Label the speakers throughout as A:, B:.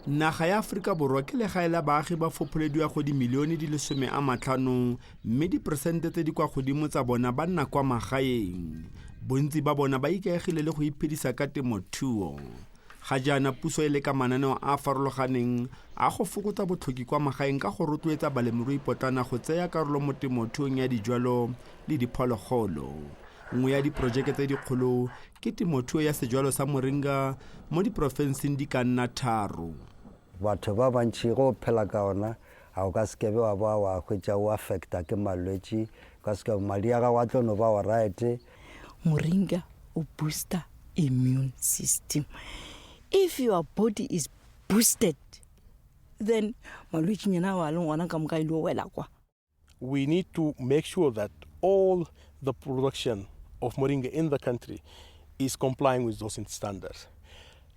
A: Naga ya Afrika Borwa ke legae la baagi ba fopholediwa go dimilione di le 50 mme diperesente tse di kwa godimo tsa bona ba nna kwa magaeng. Bontsi ba bona ba ikaegile le go iphedisa ka temothuo. Ga jaana puso e le ka mananeo a farologaneng a go fokotsa botlhoki kwa magaeng ka go rotloetsa balemirui potlana go tseya karolo mo temothuong ya dijwalo le diphologolo. Nngwe ya diprojeke tse dikgolo ke temothuo ya sejwalo sa moringa mo diporofenseng di ka nna 3.
B: Batho ba bantši go phela ka ona ga o ka sekebe wa ba wa hwetša o affecta ke malwetši ka sekebe madi a gago a tlo no ba wa right.
C: Moringa o booster immune system. If your body is boosted, then malwetši nyana wa le ngwana ka moka ile o wela kwa.
D: We need to make sure that all the production of moringa in the country is complying with those standards.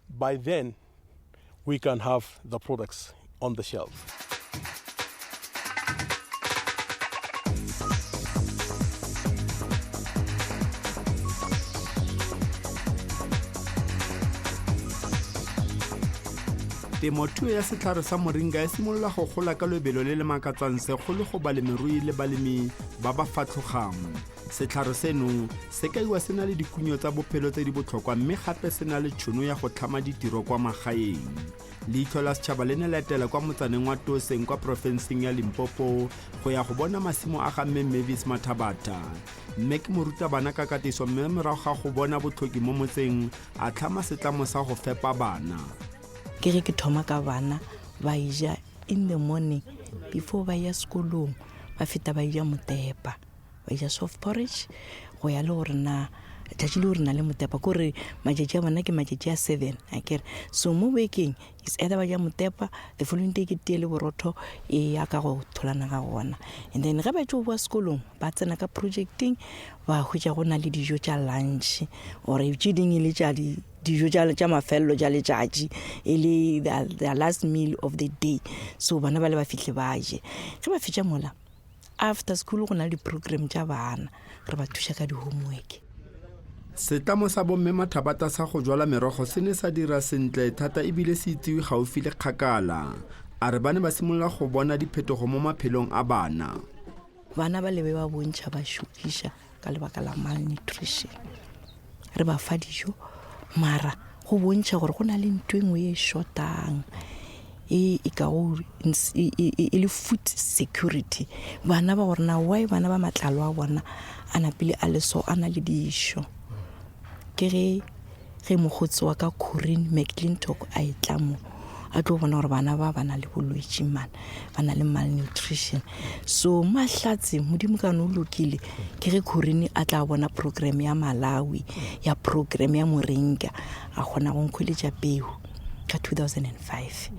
D: By then, we can have the products on the shelf.
A: Temothuo ya setlhare sa moringa e simolola go gola ka lobelo le le makatsang segolo go balemirui le balemi ba ba fatlhogang. Setlhare seno se kaiwa se na le dikunyo tsa bophelo tse di botlhokwa mme gape se na le tšhono ya go tlhama ditiro kwa magaeng. Leihlo La Sechaba le ne la etela kwa motsaneng wa Toseng kwa porofenseng ya Limpopo go ya go bona masimo a ga mme Mavis Mathabata. Mme ke morutabana ka katiso mme morago ga go bona botlhoki mo motseng a tlhama setlamo sa go fepa bana.
C: Ke re ke thoma ka bana ba ija in the morning before ba ya sekolong ba feta ba ija motepa ba ija soft porridge go ya le gore na tšatši le gore na le motepa kore matšatši a bona ke matšatši a 7 akere so mo bekeng is either ba ja motepa the following day ke tee le borotho e ya ka go tholana ga gona and then ge ba tšo boa sekolong ba tsena ka projecting ba hwetša go na le dijo tša lunch or tše dingwe le tša dijo tša mafelelo tša letšatši e le the last meal of the day so bana ba le ba fihle ba je ge ba fetša mola after school go na le di-program tša bana re ba thuša ka di-homework.
A: Setlamo sa bomme Mathabata sa go jwala merogo se ne sa dira sentle thata ebile se itsewe gaufi le kgakala. A re ba ne ba simolola go bona diphetogo mo maphelong a bana.
C: Bana ba lebe ba bontšha ba šokiša ka lebaka la malnutrition. Re ba fa dijo mara go bontšha gore go na le ntho engwe e shotang e le food security. Bana ba gore na why bana ba matlalo a bona a napile a le so a na le dišo. Ke ge mogotsi wa ka Corinne McClintock a itlamo a tlo bona gore bana ba na le bolwetši man ba na le malnutrition so mahlatse modimo ka no lokile ke ge Corinne a tla bona program ya Malawi ya program ya Moringa a gona go nkholetša peo ka 2005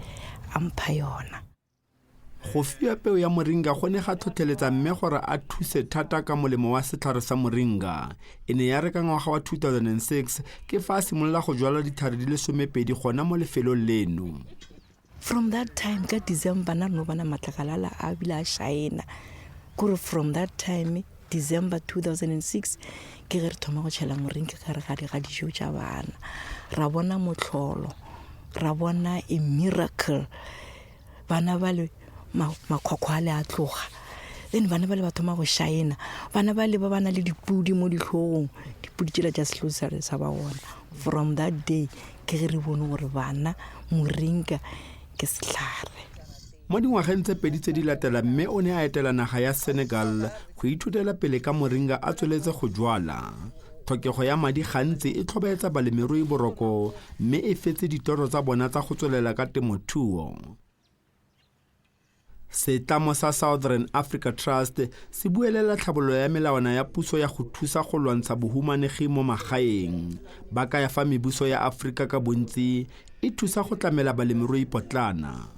C: ampa yona.
A: Go fia peo ya moringa go ne ga tlhotlheletsa mme gore a thuse thata ka molemo wa setlhare sa moringa. E ne ya re ka ngwaga wa 2006 ke fa a simolola go jwala dithare di le 12 gona mo lefelong leno.
C: From that time ka December na no bana matlakalala a bila a shaena kore from that time December 2006 ke re thoma go tšhela moringa ka re ga dijo tša bana ra bona motlholo ra bona a miracle bana ba le makhwakhwa a tloga then bana ba le ba thoma go shaena bana ba le ba bana le dipudi mo ditlhogong dipudi tšela tša setlhosare sa ba bona. From that day ke re bone gore bana moringa ke setlhare.
A: Mo dingwageng tse pedi tse di latela mme o ne a etela naga ya Senegal go ithutela pele ka moringa a tsweletse go jwala. Tlhokego ya madi gantsi e tlhobaetsa balemirui boroko mme e fetse ditoro tsa bona tsa go tswelela ka temothuo. Setlamo sa Southern Africa Trust se buelela tlhabololo ya melawana ya puso ya go thusa go lwantsha bohumanegi mo magaeng. Ba ka ya fa mebuso ya Afrika ka bontsi e thusa go tlamela balemirui potlana.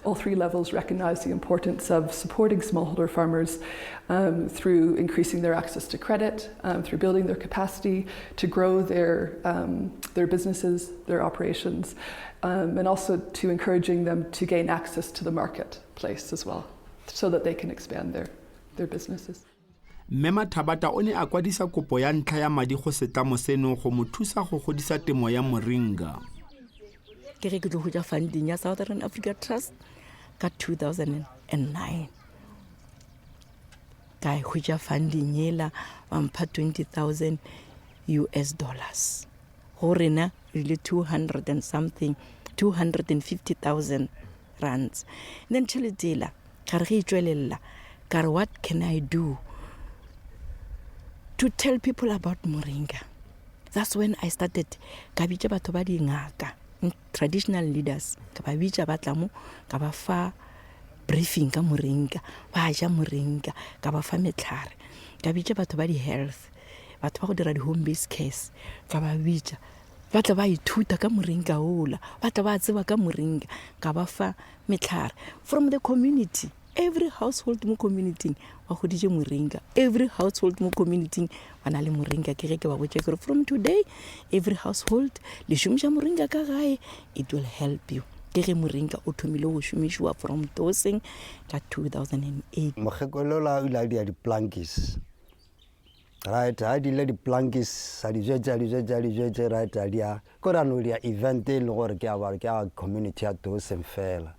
E: All three levels recognize the importance of supporting smallholder farmers through increasing their access to credit, through building their capacity to grow their businesses, their operations, and also to encouraging them to gain access to the marketplace as well, so that they can expand their businesses.
A: Mme Mathabata o ne a kwadisa kopo ya ntlha ya madi go setlamo seno go mo thusa go godisa temo ya moringa.
C: ke ge ke tlo hutja funding ya Southern Africa Trust ka 2009 ka hutja funding yela wa mpha $20,000 go rena really 200 and something 250,000 rands. Then tšhelete ela ka re ge e tswelela ka re what can I do to tell people about Moringa? That's when I started ka bitša batho ba dingaka, traditional leaders, ka ba bitša ba tla mo ka ba fa briefing ka Moringa, ba ja Moringa, ka ba fa metlhare, ka bitša batho ba di health, batho ba go dira di home based cares, ka ba bitša ba tla ba ithuta ka Moringa ola, ba tla ba tseba ka Moringa, ka ba fa metlhare from the community. Every household mo community wa godije Moringa, every household mo community ba na le Moringa. Ke ge ke ba botse ke from today every household le shumisha Moringa ka gae, it will help you. Ke ge Moringa o thomile go shumishiwa from dosing ka 2008.
B: Mokgekolola o ile a di plankis, right? Ha di le di plankis sa di jetse right a dia kora no dia event le gore ke a community ya dosing fela.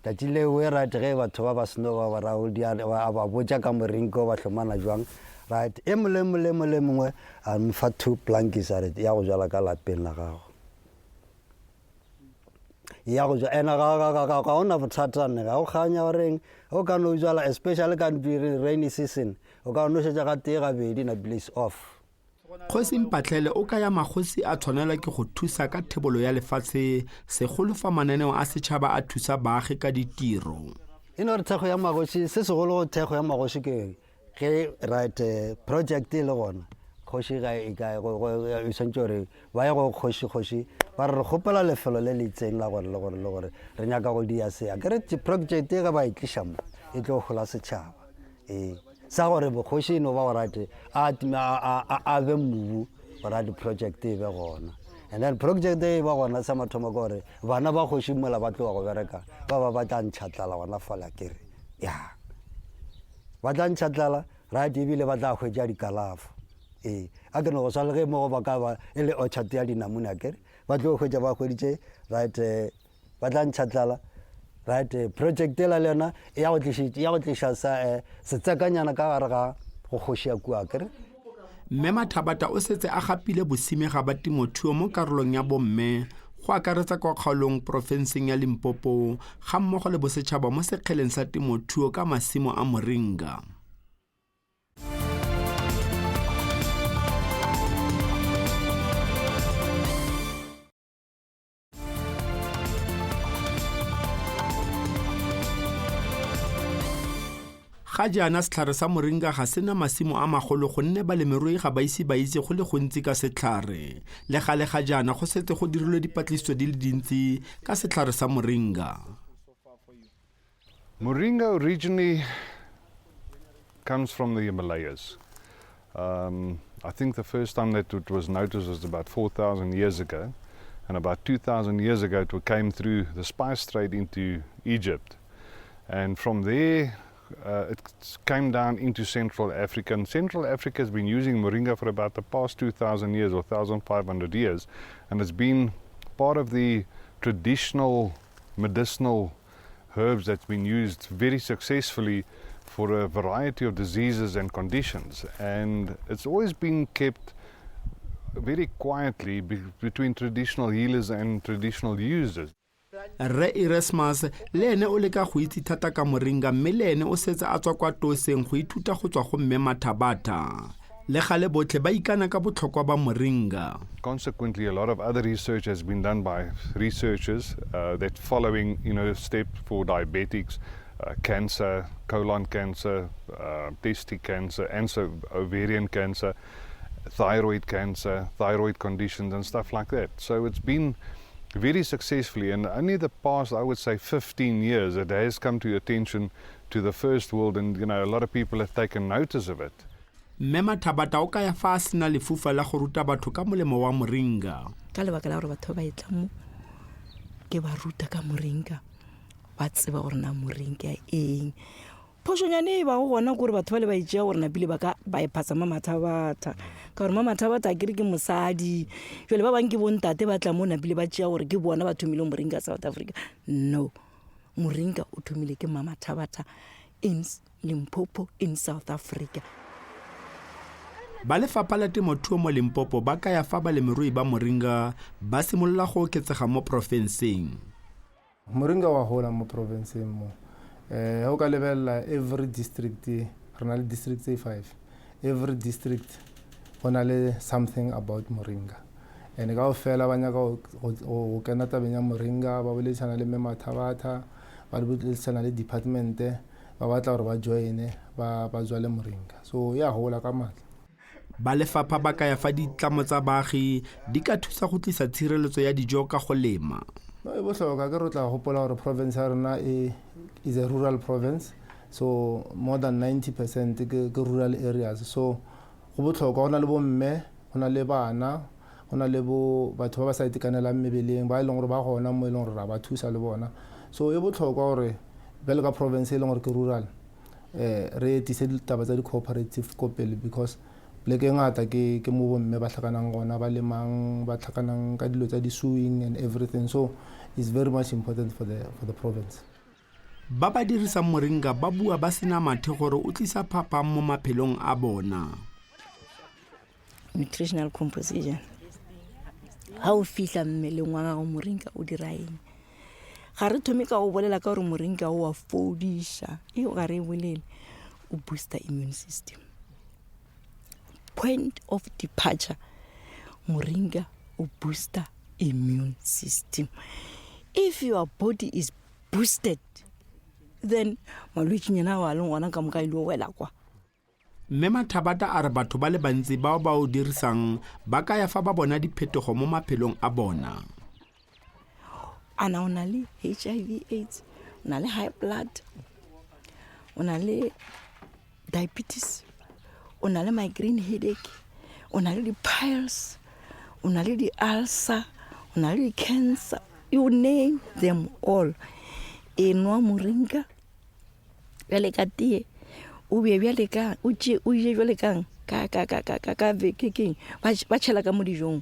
B: That ile we right ge batho ba sno ba raodia ba botsa ka Moringa ba hlomana jwang, right? Emole mongwe a mfa 2 plankis a re ya go jala ka lapeng la gago, ya go ja ena ga ona bothata ne ga o khanya oreng o ka no jala, especially ka rainy season o ka no setja ga te ga bedi na place off.
A: Kgosi Mpatlele o ka ya magosi a tshwanela ke go thusa ka thebolo ya lefatshe segolo fa mananeo a setšhaba a thusa baagi ka ditiro.
B: Ino re thego ya magosi se segolo go thego ya magosi ke ge right project le gona kgosi ga e ka go sentore ba ya go kgosi ba re gopela lefelo le le itseng la gore re nyaka go dia se a ke re project e ga ba itlisha mo e tlo gola setšhaba sa gore bokgoši no ba gorate a be mmubu gorate project e be gona, and then project e ba gona sa mathomo gore bana ba kgoši mola ba tloga go bereka ba tla ntšhatlala gona fala kere ya ba tla ntšhatlala right ebile ba tla hwetša dikalafo a ke no go sala ge mo ba ka ba e le orchard ya dinamune a kere ba tlo hwetša ba hweditše right ba tla ntšhatlala right project la lena ya go tlisha sa setsakanyana ka gare ga go kgošia kua kere.
A: Mme Mathabata o setse a gapile bosimega ba temothuo mo karolong ya bomme go akaretsa kwa kgaolong porofenseng ya Limpopo ga mmogo le bosetšhaba mo sekgeleng sa temothuo ka masimo a Moringa. Ga jaana setlhare sa Moringa ga sena masimo a magolo gonne balemirui ga ba itse go le gontsi ka setlhare, le gale ga jaana go setse go dirilwe dipatlisiso di le dintsi ka setlhare sa Moringa.
F: Moringa originally comes from the Himalayas. I think the first time that it was noticed was about 4,000 years ago, and about 2,000 years ago it came through the spice trade into Egypt, and from there it came down into Central Africa, and Central Africa has been using Moringa for about the past 2,000 years or 1,500 years, and it's been part of the traditional medicinal herbs that's been used very successfully for a variety of diseases and conditions, and it's always been kept very quietly between traditional healers and traditional users.
A: Re Erasmus le ene o leka go itse thata ka Moringa, mme le ene o setse a tswa kwa toseng go ithuta go tswa go mme Mathabata. Le gale botlhe ba ikana ka botlhokwa ba Moringa.
F: Consequently, a lot of other research has been done by researchers that following steps for diabetics, cancer, colon cancer, testic cancer, and so ovarian cancer, thyroid cancer, thyroid conditions and stuff like that. So it's been very successfully, and only the past, I would say, 15 years, it has come to attention to the first world, and a lot of people have taken notice of it.
A: Mme Mathabata o ka ya fa a sena lefufa la go ruta batho ka molemo wa Moringa.
C: Ka lebaka la gore batho ba etla mo ke ba ruta ka Moringa, ba tseba gore na Moringa eng phosonyane e ba go gona gore batho ba le ba itsea gore napile ba ka bypassa mamathabata ka gore mamathabata ke re ke mosadi jole ba bang ke bontate ba tla mo napile ba tšea gore ke bona ba thomile Moringa South Africa. No, Moringa o thomile ke mamathabata in Limpopo in South Africa.
A: Ba lefapha la temothuo mo Limpopo ba ka ya fa balemirui ba Moringa ba simolola go oketsega mo profenseng.
G: Moringa wa hola mo provinceng mo. Ho ka lebella every district, renal district 5. Every district hona le something about Moringa. And ga o fela ba nyaka o kana tabenya Moringa ba boletsana le Memathabata, ba boletsana le department ba batla gore ba joine ba zwale Moringa. So ya hola ka matla.
A: Ba lefapha ba ka ya fa ditlamo tsa baagi di ka thusa go tlisa tshireletso ya dijo ka go lema.
G: No, e botlhokwa ke re tla gopola gore province ya rona is a rural province, so more than 90% ke rural areas. So go botlhokwa go na le bomme, go na le bana, go na le batho ba ba sa itekanelang mebeleng ba e leng gore ba gona mo e leng gore ra ba thusa le bona. So e botlhokwa gore bele ka province e leng gore ke rural re etise ditaba tsa di-cooperative ko pele, because pleke ngata ke mo bomme ba tlhakanang gona ba lemang ba tlhakanang ka dilo tsa di-sewing and everything. So it's very much important for the province.
A: Ba ba dirisang Moringa ba bua ba sena mathe gore o tlisa phapang mo maphelong a bona.
C: Nutritional composition. Ha o fihla mmeleng wa gago Moringa o dira eng? Ga re thome ka go bolela ka gore Moringa o a fodisha. E o ga re bolele o booster immune system. Point of departure, Moringa o booster immune system. If your body is boosted, then malwetse nyana wa le ngwana ka moka ile wela kwa.
A: Memathabata a re batho ba le bantsi bao ba o dirisang ba ka ya fa ba bona diphetogo mo maphelong a bona.
C: Ana ona le HIV AIDS, ona le high blood, ona le diabetes, ona le migraine headache, ona le di-piles, ona le di-ulcer, ona le di-cancer, you name them all. Enwa Moringa bjale ka tie o be bjale ka o je bjale kang ka vekeng ba tšhela ka mo dijong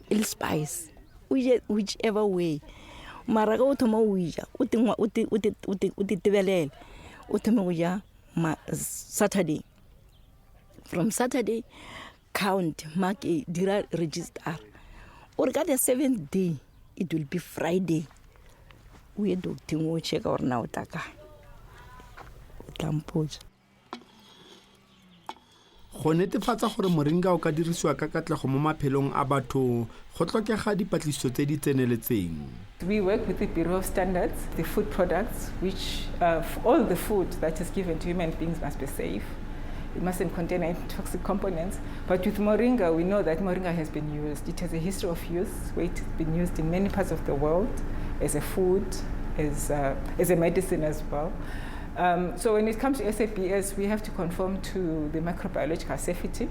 C: il spice o je whichever way mara ka o thoma o ja o tebelele o thoma go ja Saturday. From Saturday count mark dira register or ka the 7th day it will be Friday. We do tingo check or now taka tlampoja
A: Go netefatsa gore Moringa o ka dirisiwa ka katlego mo maphelong a batho go tlhokega dipatlisiso tse di tseneletseng.
H: We work with the Bureau of Standards, the food products, which all the food that is given to human beings must be safe. It mustn't contain any toxic components. But with Moringa, we know that Moringa has been used. It has a history of use, where it's been used in many parts of the world as a food, as a medicine as well. So when it comes to SABC, we have to conform to the microbiological safety.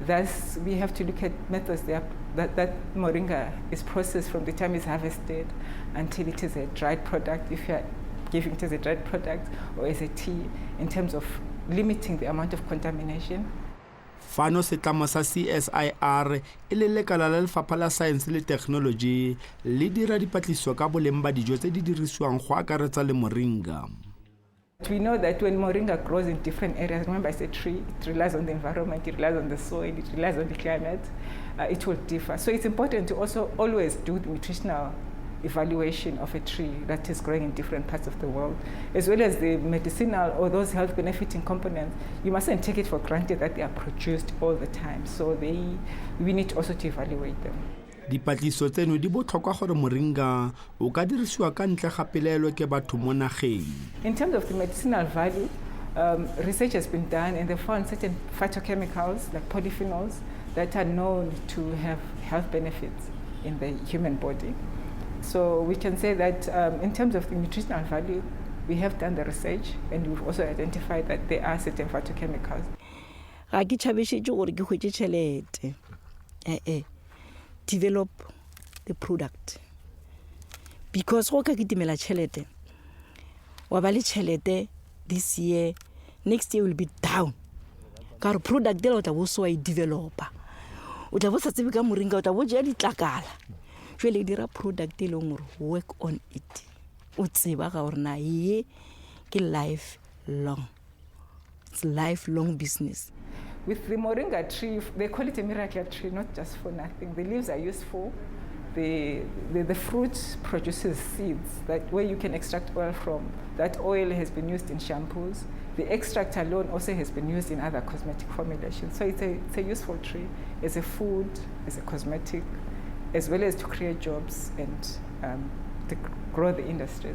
H: Thus, we have to look at methods that Moringa is processed from the time it's harvested until it is a dried product, if you're giving it as a dried product or as a tea, in terms of limiting the amount of contamination.
A: Fano setlamo sa CSIR e le lekala la lefapha la science le technology le dira dipatlisiso ka boleng ba dijo tse di dirisiwang go akaretsa le Moringa.
H: We know that when Moringa grows in different areas, remember it's a tree, it relies on the environment, it relies on the soil, it relies on the climate, it will differ. So it's important to also always do the nutritional evaluation of a tree that is growing in different parts of the world, as well as the medicinal or those health benefiting components. You mustn't take it for granted that they are produced all the time. So we need also to evaluate them.
A: Dipatlisiso tseno di botlhokwa gore Moringa o ka dirisiwa ka ntle ga pelaelo ke batho mo nageng.
H: In terms of the medicinal value, research has been done and they found certain phytochemicals like polyphenols that are known to have health benefits in the human body. So we can say that in terms of the nutritional value, we have done the research and we've also identified that there are certain phytochemicals.
C: Ga ke tšhabešitše gore ke hwetše tšhelete develop the product, because go ka ke timela tšhelete wa ba le tšhelete this year, next year will be down. Ka re product dela o tla bo so I developer. O tla bo sa tsebe ka moringa o tla bo ja ditlakala. Jwale dira product le ngore work on it. O tseba ga gore na ye ke lifelong. It's lifelong business.
H: With the Moringa tree, they call it a miracle tree, not just for nothing. The leaves are useful. The fruit produces seeds where you can extract oil from. That oil has been used in shampoos. The extract alone also has been used in other cosmetic formulations. So it's a useful tree as a food, as a cosmetic, as well as to create jobs and to grow the industries.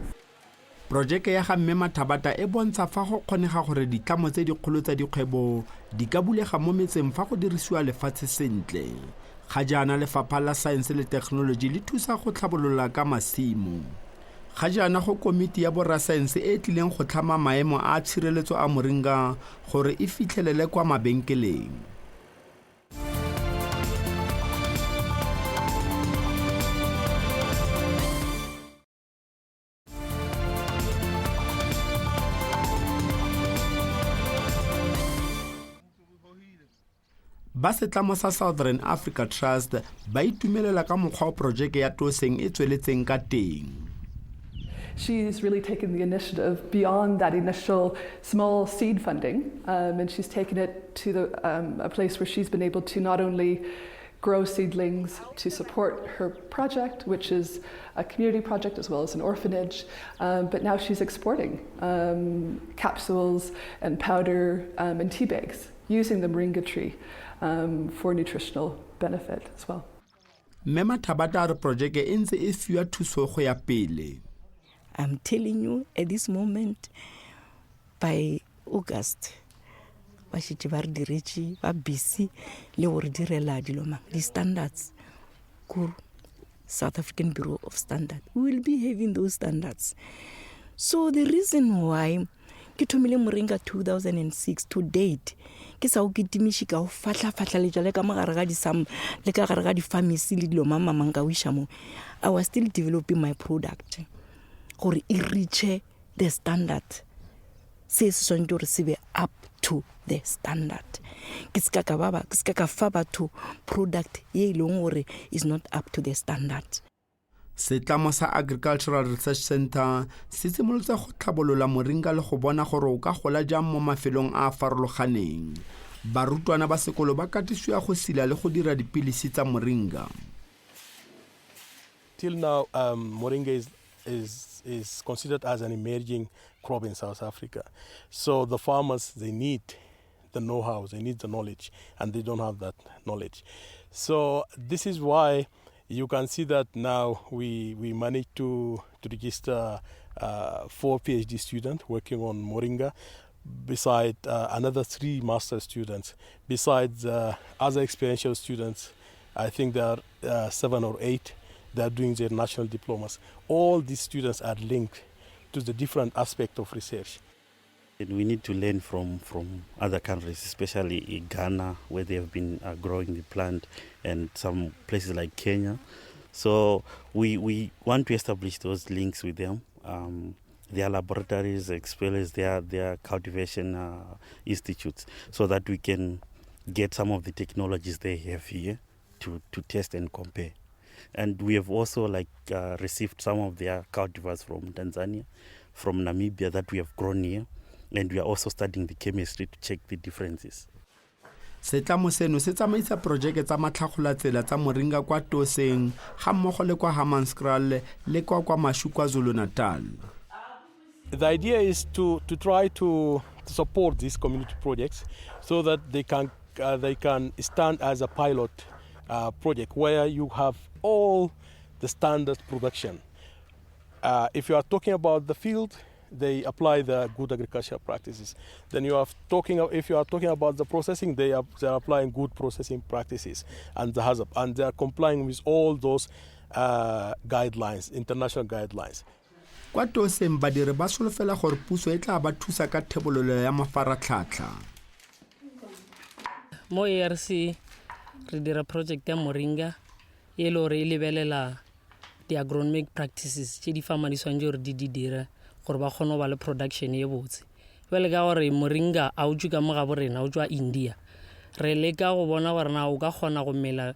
A: Projeke ya ga mme Mathabata e bontsha fa go kgonega gore ditlamo tse dikgolo tsa dikgwebo di ka bulega mo metseng fa go dirisiwa lefatshe sentle. Ga jaana Lefapha la Science le Technology le thusa go tlhabolola ka masimo. Ga jaana go komiti ya borrasaense e tlileng go tlhama maemo a tshireletso a moringa gore e fitlhelele kwa mabenkeleng. Ba setlamo sa Southern Africa Trust ba itumelela ka mokgwa projeke ya Toseng e tsweletseng ka teng.
E: She's really taken the initiative beyond that initial small seed funding, and she's taken it to a place where she's been able to not only grow seedlings to support her project, which is a community project as well as an orphanage, but now she's exporting capsules and powder and tea bags using the moringa tree for nutritional benefit as well.
A: Mme Mathabata re projeke e ntse e fiwa thuso go ya pele.
C: I'm telling you, at this moment, by August, ba shitse ba re diretše ba busy le gore direla dilo mang the standards go South African Bureau of Standards. We will be having those standards. So the reason why ke thomile moringa 2006 to date ke sa o kitimishi ka o fatla le jale ka magare ga disam le ka gare ga di pharmacy le dilo mama manga wisha mo. I was still developing my product gore e reach the standard. Se se sonto re sebe up to the standard. Ke ska ka fa batho product ye ileng gore is not up to the standard.
A: Setlamo sa Agricultural Research Center se simolotse go tlhabolola moringa le go bona gore o ka gola jang mo mafelong a farologaneng. Barutwana ba sekolo ba katisiwa go sila le go dira dipilisi tsa moringa.
D: Till now, moringa is considered as an emerging crop in South Africa. So the farmers, they need the know-how, they need the knowledge, and they don't have that knowledge. So this is why you can see that now we managed to register 4 PhD students working on moringa, beside another 3 master students. Besides other experiential students, I think there are 7 or 8 that are doing their national diplomas. All these students are linked to the different aspects of research.
I: We need to learn from other countries, especially in Ghana, where they have been growing the plant, and some places like Kenya. So we want to establish those links with them. Their laboratories, as well as their cultivation institutes, so that we can get some of the technologies they have here to test and compare. And we have also received some of their cultivars from Tanzania, from Namibia that we have grown here. And we are also studying the chemistry to check the differences.
A: Setlamo seno se tsamaisa projeke tsa matlhagolatsela tsa moringa kwa Toseng ga mmogo le kwa Hammanskraal le kwa Mashu KwaZulu-Natal.
D: The idea is to try to support these community projects so that they can stand as a pilot project where you have all the standard production. If you are talking about the field, they apply the good agricultural practices. Then if you are talking about the processing, they are applying good processing practices and they are complying with all those guidelines, international guidelines.
A: Kwa Toseng badiri ba solofela gore puso e tla ba thusa ka thebololo ya mafaratlhatlha.
J: Mo ERC re dira project ya moringa e le gore e lebelela the agronomic practices tse di famadiswang gore di dira gore ba kgone ba le production e botse jwale ka gore moringa a o tswe ka mo ga borena o tswa India re leka go bona gore na o ka kgona go mela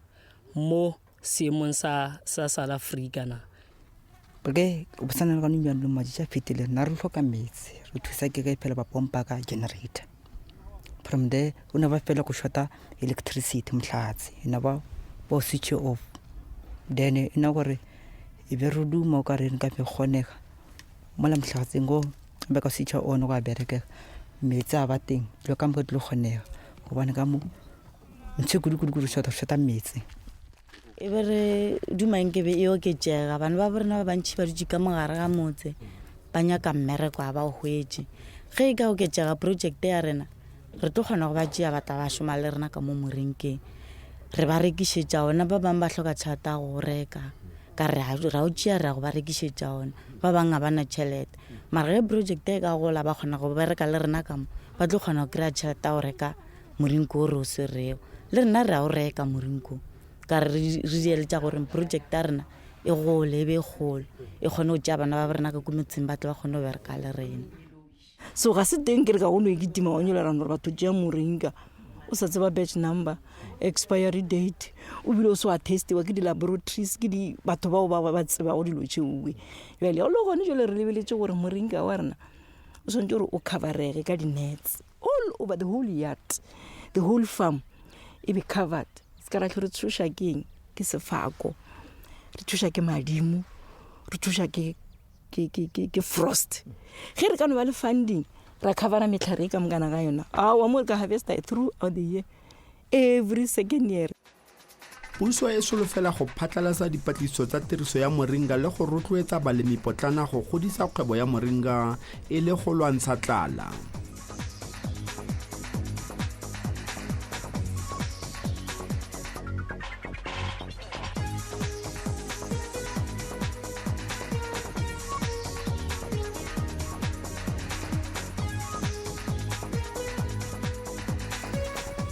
J: mo seemong sa South Africa na
K: porque o bosana ka nnyane mo tša fetile nna re hloka metsi re thusa ke ga phela ba pompa ka generator from there una ba fela go shota electricity mhlatsi ina ba switch off then ina gore e be re duma ka re nka me kgonega mola mhlatsi ngo ba ka switch on go a bereka metsi a ba teng lo ka mo tlo kgonega go bana ka mo ntse kudu shota metsi
C: e be re duma nke be e oketsega bana ba borena ba bantši ba dutse ka mogare ga motse ba nyaka mmereko a ba o hwetse ge e ka oketsega project ya rena re tlo kgona go ba tšea batla ba šoma le rena ka mo morinkeng re ba rekišetša ona ba bangwe ba hloka tšhata go reka ka re ra o tšea re go ba rekišetša ona ba bangwe ga bana tšhelete mara ge project e ka gola ba kgona go bereka le rena ka mo ba tlo kgona go kry-a tšhelete go reka morinko o re o serego le rena re a o reka morinko ka re dieletša gore project ya rena e gole e be kgolo e kgone go tšea bana ba borena ka kometseng ba tle ba kgone go bereka le rena so ga se teng ke re ka go no eketima wa nyola rana gore batho tšea moringa o sa tseba batch number expiry date o bile o se wa testiwa ke di-laboratories ke batho bao ba tseba go dilo tšeuwe bjale o le gone jale re lebeletse gore moringa wa rena o swantse gore o coverege ka di-nets all over the whole yard the whole farm e be covered se ka ratlho re thuša keng ke sefako re thuša ke madimo re thuša ke frost ge re ka no ba le funding ra covera metlhare e ka mokana ga yona awa mo re ka harvesta throughout the year every second year
A: puso e solofela go phatlalatsa dipatlisiso tsa tiriso ya moringa le go rotloetsa balemipotlana go godisa kgwebo ya moringa e le go lwantsha tlala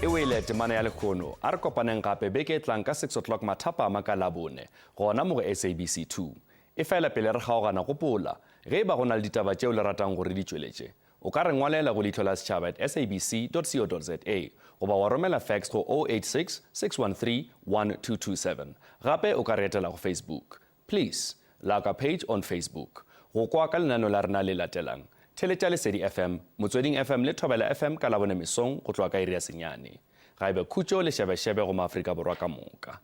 L: e wele temana ya lekgono a re kopaneng gape beke e tlang ka 6 o'clock mathapama ka labone gona mo go SABC 2 e fela pele re kgaogana gopola ge ba go na le ditaba tšeo le ratang gore di tšweletše o ka re ngwalela go Leihlo La Sechaba @sabc.co.za goba wa romela fax go 086 613 1227 gape o ka re etela go Facebook please like our page on Facebook go kwa ka lenano la rena le latelang Theletša Lesedi FM, Motsweding FM le Thobela FM ka labone mesong go tloa ka iri ya senyane. Ga ebe khutšo le šebešebe go Maafrika Borwa ka moka.